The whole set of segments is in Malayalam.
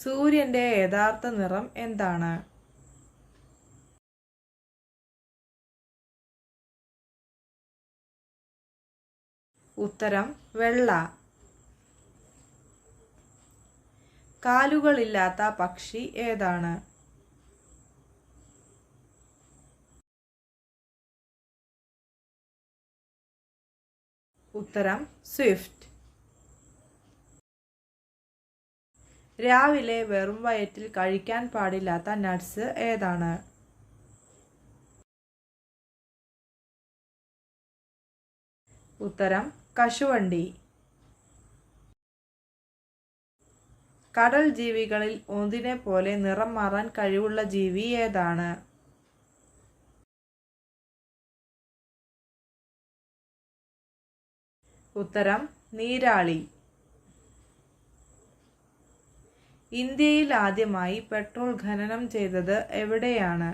സൂര്യന്റെ യഥാർത്ഥ നിറം എന്താണ്? ഉത്തരം വെള്ള. കാലുകളില്ലാത്ത പക്ഷി ഏതാണ്? ഉത്തരം സ്വിഫ്റ്റ്. രാവിലെ വെറും വയറ്റിൽ കഴിക്കാൻ പാടില്ലാത്ത നട്ട്സ് ഏതാണ്? ഉത്തരം കശുവണ്ടി. കടൽ ജീവികളിൽ ഒന്നിനെ പോലെ നിറം മാറാൻ കഴിവുള്ള ജീവി ഏതാണ്? ഉത്തരം നീരാളി. ഇന്ത്യയിൽ ആദ്യമായി പെട്രോൾ ഖനനം ചെയ്തത് എവിടെയാണ്?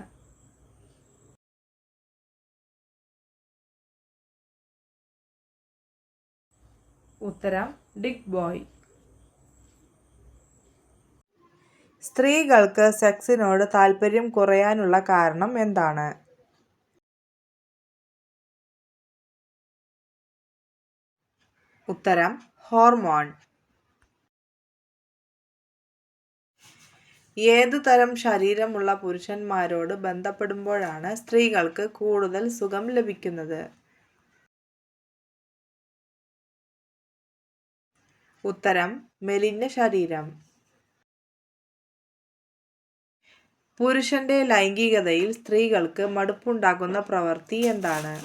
ഉത്തരം ഡിഗ്ബോയ്. സ്ത്രീകൾക്ക് സെക്സിനോട് താല്പര്യം കുറയാനുള്ള കാരണം എന്താണ്? ഉത്തരം ഹോർമോൺ. ഏതു തരം ശരീരമുള്ള പുരുഷന്മാരോട് ബന്ധപ്പെടുമ്പോഴാണ് സ്ത്രീകൾക്ക് കൂടുതൽ സുഖം ലഭിക്കുന്നത്? ഉത്തരം മെലിഞ്ഞ ശരീരം. പുരുഷന്റെ ലൈംഗികതയിൽ സ്ത്രീകൾക്ക് മടുപ്പുണ്ടാക്കുന്ന പ്രവൃത്തി എന്താണ്?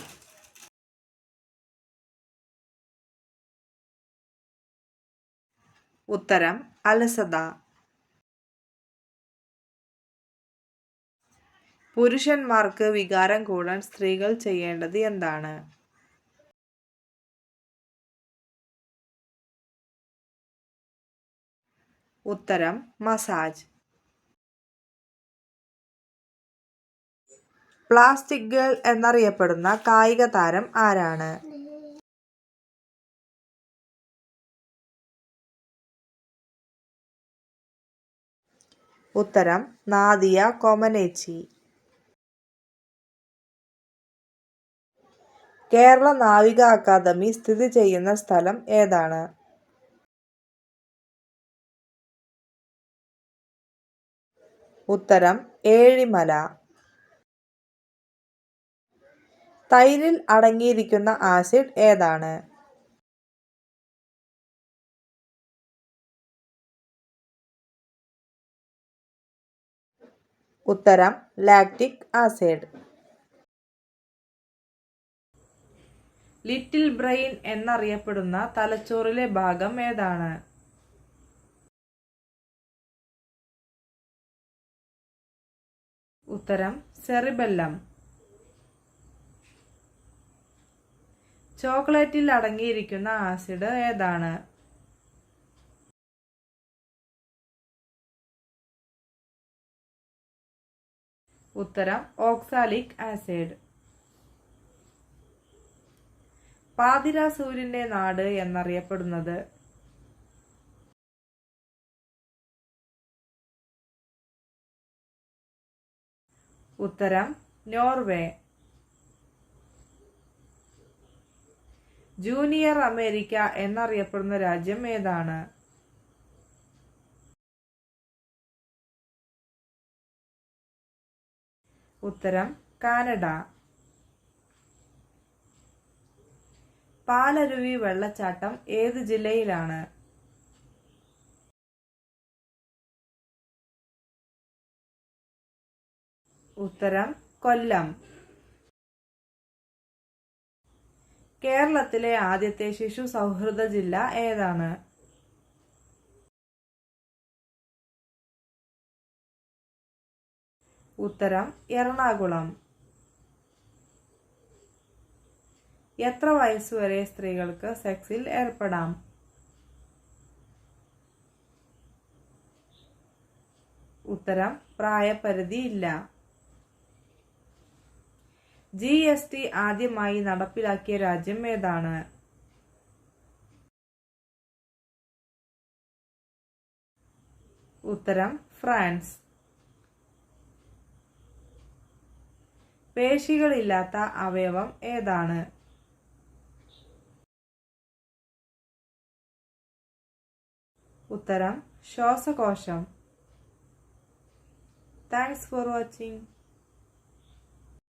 ഉത്തരം അലസത. പുരുഷന്മാർക്ക് വികാരം കൂടാൻ സ്ത്രീകൾ ചെയ്യേണ്ടത് എന്താണ്? ഉത്തരം മസാജ്. പ്ലാസ്റ്റിക് ഗേൾ എന്നറിയപ്പെടുന്ന കായിക താരം ആരാണ്? ഉത്തരം നാദിയ കോമനേച്ചി. കേരള നാവിക അക്കാദമി സ്ഥിതി ചെയ്യുന്ന സ്ഥലം ഏതാണ്? ഉത്തരം ഏഴിമല. തൈരിൽ അടങ്ങിയിരിക്കുന്ന ആസിഡ് ഏതാണ്? ഉത്തരം ലാക്റ്റിക് ആസിഡ്. ലിറ്റിൽ ബ്രെയിൻ എന്നറിയപ്പെടുന്ന തലച്ചോറിലെ ഭാഗം ഏതാണ്? ഉത്തരം സെറിബെല്ലം. ചോക്ലേറ്റിൽ അടങ്ങിയിരിക്കുന്ന ആസിഡ് ഏതാണ്? ഉത്തരം ഓക്സാലിക് ആസിഡ്. പാതിര സൂര്യന്റെ നാട് എന്നറിയപ്പെടുന്നത്? ഉത്തരം നോർവേ. ജൂനിയർ അമേരിക്ക എന്നറിയപ്പെടുന്ന രാജ്യം ഏതാണ്? ഉത്തരം കാനഡ. പാലരുവി വെള്ളച്ചാട്ടം ഏത് ജില്ലയിലാണ്? ഉത്തരം കൊല്ലം. കേരളത്തിലെ ആദ്യത്തെ ശിശു സൗഹൃദ ജില്ല ഏതാണ്? ഉത്തരം എറണാകുളം. എത്ര വയസ്സുവരെ സ്ത്രീകൾക്ക് സെക്സിൽ ഏർപ്പെടാം? ഉത്തരം പ്രായപരിധി ഇല്ല. GST ആദ്യമായി നടപ്പിലാക്കിയ രാജ്യം ഏതാണ്? ഉത്തരം ഫ്രാൻസ്. പേശികളില്ലാത്ത അവയവം ഏതാണ്? ഉത്തരം ശ്വാസകോശം. Thanks for watching.